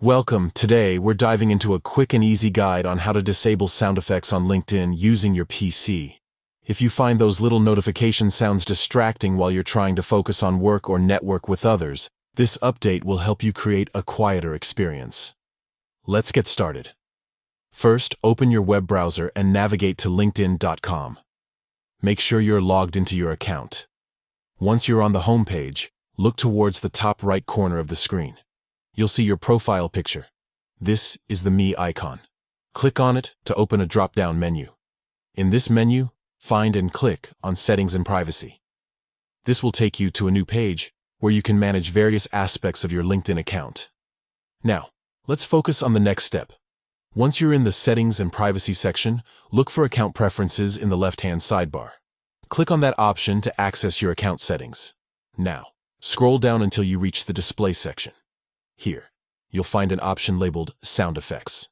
Welcome. Today, we're diving into a quick and easy guide on how to disable sound effects on LinkedIn using your PC. If you find those little notification sounds distracting while you're trying to focus on work or network with others, this update will help you create a quieter experience. Let's get started. First, open your web browser and navigate to linkedin.com. Make sure you're logged into your account. Once you're on the home page, look towards the top right corner of the screen. You'll see your profile picture. This is the Me icon. Click on it to open a drop-down menu. In this menu, find and click on Settings and Privacy. This will take you to a new page where you can manage various aspects of your LinkedIn account. Now, let's focus on the next step. Once you're in the Settings and Privacy section, look for Account Preferences in the left-hand sidebar. Click on that option to access your account settings. Now, scroll down until you reach the Display section. Here, you'll find an option labeled Sound Effects.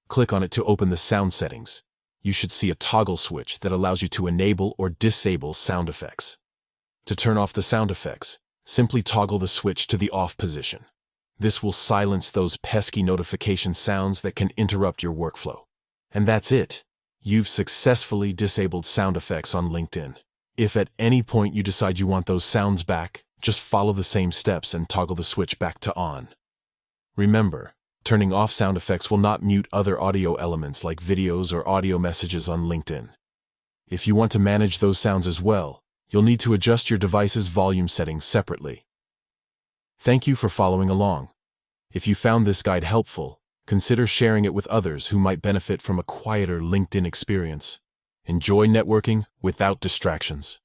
Click on it to open the sound settings. You should see a toggle switch that allows you to enable or disable sound effects. To turn off the sound effects, simply toggle the switch to the off position. This will silence those pesky notification sounds that can interrupt your workflow. And that's it. You've successfully disabled sound effects on LinkedIn. If at any point you decide you want those sounds back, just follow the same steps and toggle the switch back to on. Remember, turning off sound effects will not mute other audio elements like videos or audio messages on LinkedIn. If you want to manage those sounds as well, you'll need to adjust your device's volume settings separately. Thank you for following along. If you found this guide helpful, consider sharing it with others who might benefit from a quieter LinkedIn experience. Enjoy networking without distractions.